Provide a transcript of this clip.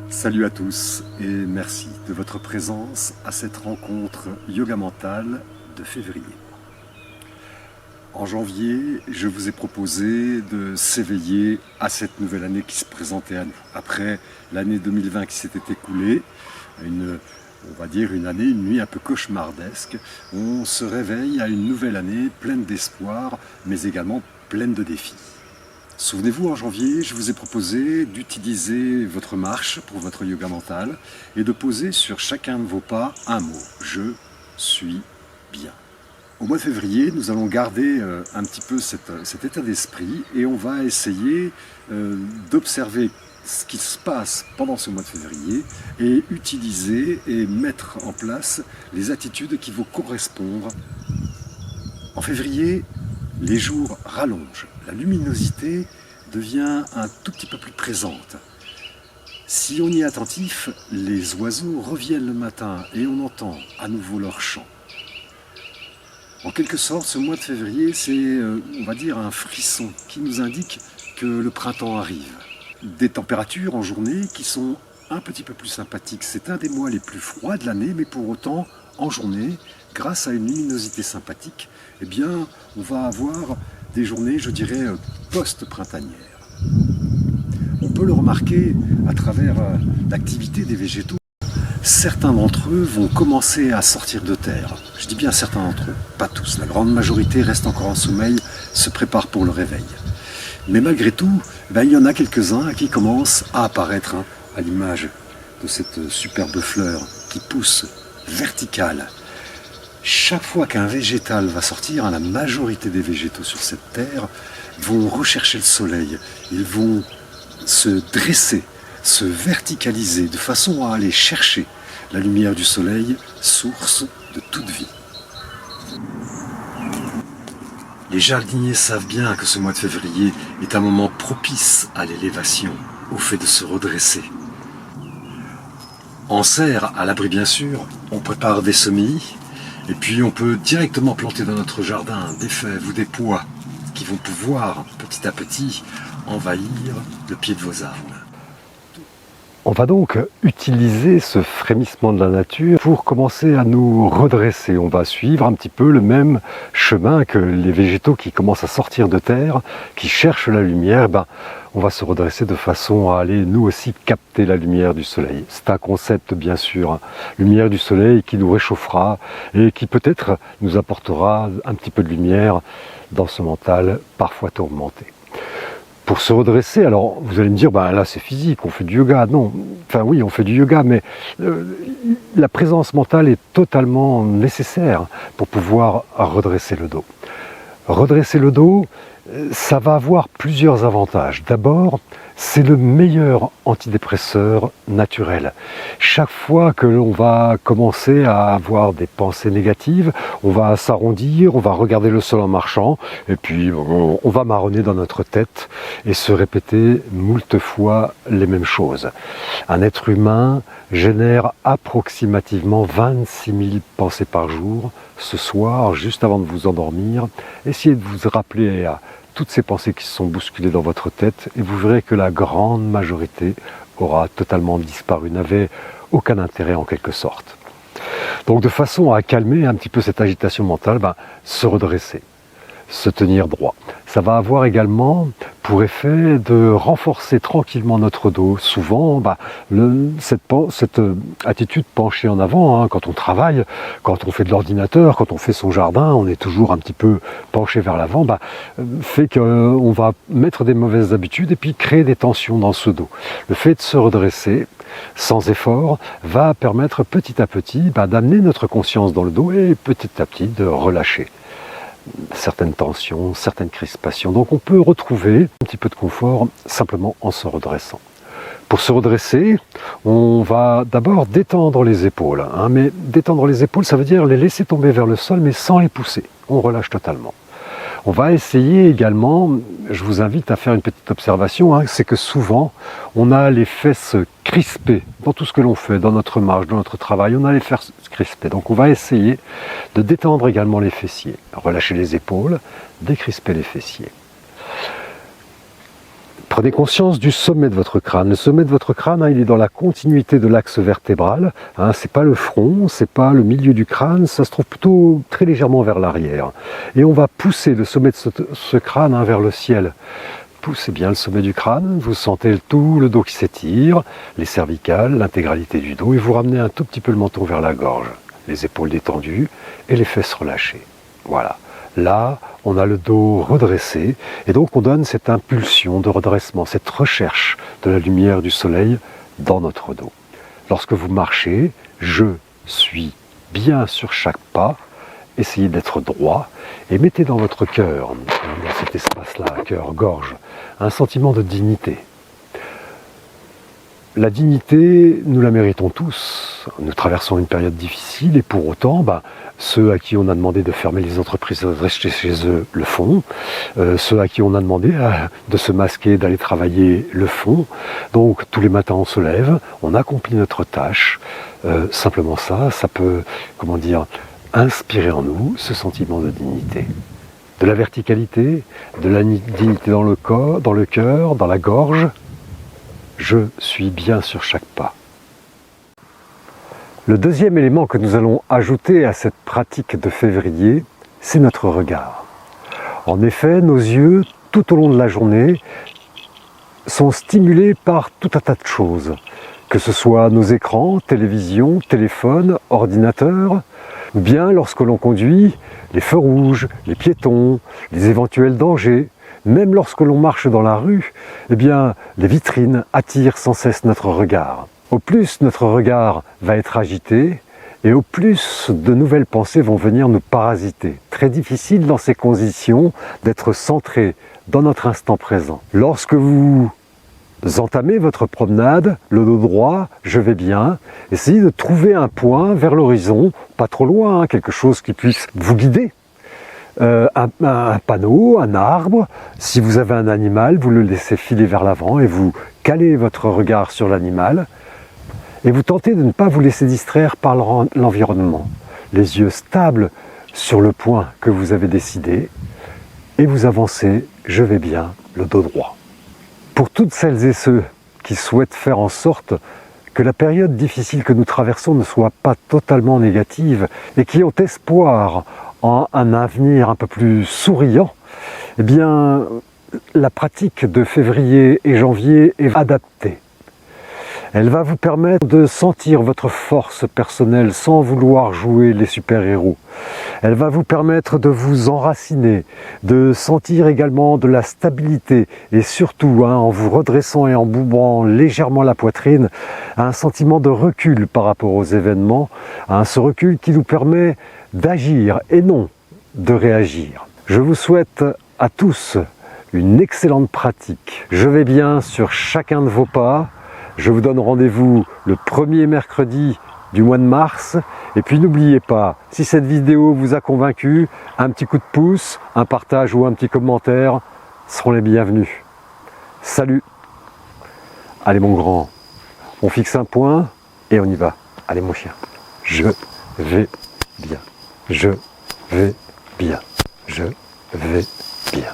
Salut à tous et merci de votre présence à cette rencontre yoga mentale de février. En janvier, je vous ai proposé de s'éveiller à cette nouvelle année qui se présentait à nous. Après l'année 2020 qui s'était écoulée, on va dire une année, une nuit un peu cauchemardesque, on se réveille à une nouvelle année pleine d'espoir, mais également pleine de défis. Souvenez-vous, en janvier, je vous ai proposé d'utiliser votre marche pour votre yoga mental et de poser sur chacun de vos pas un mot. Je suis bien. Au mois de février, nous allons garder un petit peu cet état d'esprit et on va essayer d'observer ce qui se passe pendant ce mois de février et utiliser et mettre en place les attitudes qui vont correspondre. En février, les jours rallongent, la luminosité devient un tout petit peu plus présente. Si on y est attentif, les oiseaux reviennent le matin et on entend à nouveau leur chant. En quelque sorte, ce mois de février, c'est, on va dire, un frisson qui nous indique que le printemps arrive. Des températures en journée qui sont un petit peu plus sympathiques. C'est un des mois les plus froids de l'année, mais pour autant, en journée, grâce à une luminosité sympathique, eh bien, on va avoir des journées, je dirais, post-printanières. On peut le remarquer à travers l'activité des végétaux. Certains d'entre eux vont commencer à sortir de terre. Je dis bien certains d'entre eux, pas tous. La grande majorité reste encore en sommeil, se prépare pour le réveil. Mais malgré tout, il y en a quelques-uns qui commencent à apparaître, à l'image de cette superbe fleur qui pousse verticale. Chaque fois qu'un végétal va sortir, la majorité des végétaux sur cette terre vont rechercher le soleil. Ils vont se dresser, se verticaliser de façon à aller chercher la lumière du soleil, source de toute vie. Les jardiniers savent bien que ce mois de février est un moment propice à l'élévation, au fait de se redresser. En serre, à l'abri bien sûr, on prépare des semis, et puis on peut directement planter dans notre jardin des fèves ou des pois qui vont pouvoir petit à petit envahir le pied de vos arbres. On va donc utiliser ce frémissement de la nature pour commencer à nous redresser. On va suivre un petit peu le même chemin que les végétaux qui commencent à sortir de terre, qui cherchent la lumière. On va se redresser de façon à aller nous aussi capter la lumière du soleil. C'est un concept bien sûr, lumière du soleil qui nous réchauffera et qui peut-être nous apportera un petit peu de lumière dans ce mental parfois tourmenté. Pour se redresser, alors vous allez me dire, là c'est physique, on fait du yoga. Non, enfin oui, on fait du yoga, mais la présence mentale est totalement nécessaire pour pouvoir redresser le dos. Redresser le dos, ça va avoir plusieurs avantages. D'abord, c'est le meilleur antidépresseur naturel. Chaque fois que l'on va commencer à avoir des pensées négatives, on va s'arrondir, on va regarder le sol en marchant, et puis on va marronner dans notre tête et se répéter moult fois les mêmes choses. Un être humain génère approximativement 26 000 pensées par jour. Ce soir, juste avant de vous endormir, essayez de vous rappeler à toutes ces pensées qui se sont bousculées dans votre tête et vous verrez que la grande majorité aura totalement disparu, n'avait aucun intérêt en quelque sorte. Donc de façon à calmer un petit peu cette agitation mentale, se redresser, se tenir droit. Ça va avoir également pour effet de renforcer tranquillement notre dos. Souvent, cette attitude penchée en avant, quand on travaille, quand on fait de l'ordinateur, quand on fait son jardin, on est toujours un petit peu penché vers l'avant, fait qu'on va mettre des mauvaises habitudes et puis créer des tensions dans ce dos. Le fait de se redresser sans effort va permettre petit à petit d'amener notre conscience dans le dos et petit à petit de relâcher certaines tensions, certaines crispations. Donc on peut retrouver un petit peu de confort simplement en se redressant. Pour se redresser, on va d'abord détendre les épaules. Mais détendre les épaules, ça veut dire les laisser tomber vers le sol, mais sans les pousser. On relâche totalement. On va essayer également, je vous invite à faire une petite observation, c'est que souvent, on a les fesses crispées dans tout ce que l'on fait, dans notre marche, dans notre travail, on a les fesses crispées. Donc on va essayer de détendre également les fessiers, relâcher les épaules, décrisper les fessiers. Prenez conscience du sommet de votre crâne. Le sommet de votre crâne, il est dans la continuité de l'axe vertébral. C'est pas le front, c'est pas le milieu du crâne, ça se trouve plutôt très légèrement vers l'arrière. Et on va pousser le sommet de ce crâne vers le ciel. Poussez bien le sommet du crâne, vous sentez tout le dos qui s'étire, les cervicales, l'intégralité du dos, et vous ramenez un tout petit peu le menton vers la gorge. Les épaules détendues et les fesses relâchées. Voilà. Là, on a le dos redressé et donc on donne cette impulsion de redressement, cette recherche de la lumière du soleil dans notre dos. Lorsque vous marchez, je suis bien sur chaque pas, essayez d'être droit et mettez dans votre cœur, dans cet espace-là, cœur-gorge, un sentiment de dignité. La dignité, nous la méritons tous. Nous traversons une période difficile et pour autant, ceux à qui on a demandé de fermer les entreprises, de rester chez eux, le font. Ceux à qui on a demandé de se masquer, d'aller travailler, le font. Donc tous les matins on se lève, on accomplit notre tâche. Simplement ça peut, inspirer en nous ce sentiment de dignité. De la verticalité, de la dignité dans le corps, dans le cœur, dans la gorge. Je suis bien sur chaque pas. Le deuxième élément que nous allons ajouter à cette pratique de février, c'est notre regard. En effet, nos yeux, tout au long de la journée, sont stimulés par tout un tas de choses, que ce soit nos écrans, télévision, téléphone, ordinateur, ou bien lorsque l'on conduit, les feux rouges, les piétons, les éventuels dangers. Même lorsque l'on marche dans la rue, les vitrines attirent sans cesse notre regard. Au plus notre regard va être agité, et au plus de nouvelles pensées vont venir nous parasiter. Très difficile dans ces conditions d'être centré dans notre instant présent. Lorsque vous entamez votre promenade, le dos droit, je vais bien, essayez de trouver un point vers l'horizon, pas trop loin, quelque chose qui puisse vous guider. Un panneau, un arbre, si vous avez un animal, vous le laissez filer vers l'avant et vous calez votre regard sur l'animal et vous tentez de ne pas vous laisser distraire par l'environnement. Les yeux stables sur le point que vous avez décidé et vous avancez, je vais bien, le dos droit. Pour toutes celles et ceux qui souhaitent faire en sorte que la période difficile que nous traversons ne soit pas totalement négative et qui ont espoir en un avenir un peu plus souriant, la pratique de février et janvier est adaptée. Elle va vous permettre de sentir votre force personnelle sans vouloir jouer les super-héros. Elle va vous permettre de vous enraciner, de sentir également de la stabilité et surtout, en vous redressant et en boubrant légèrement la poitrine, un sentiment de recul par rapport aux événements, ce recul qui nous permet d'agir et non de réagir. Je vous souhaite à tous une excellente pratique. Je vais bien sur chacun de vos pas. Je vous donne rendez-vous le premier mercredi du mois de mars. Et puis n'oubliez pas, si cette vidéo vous a convaincu, un petit coup de pouce, un partage ou un petit commentaire seront les bienvenus. Salut! Allez mon grand, on fixe un point et on y va. Allez mon chien, je vais bien. Je vais bien. Je vais bien.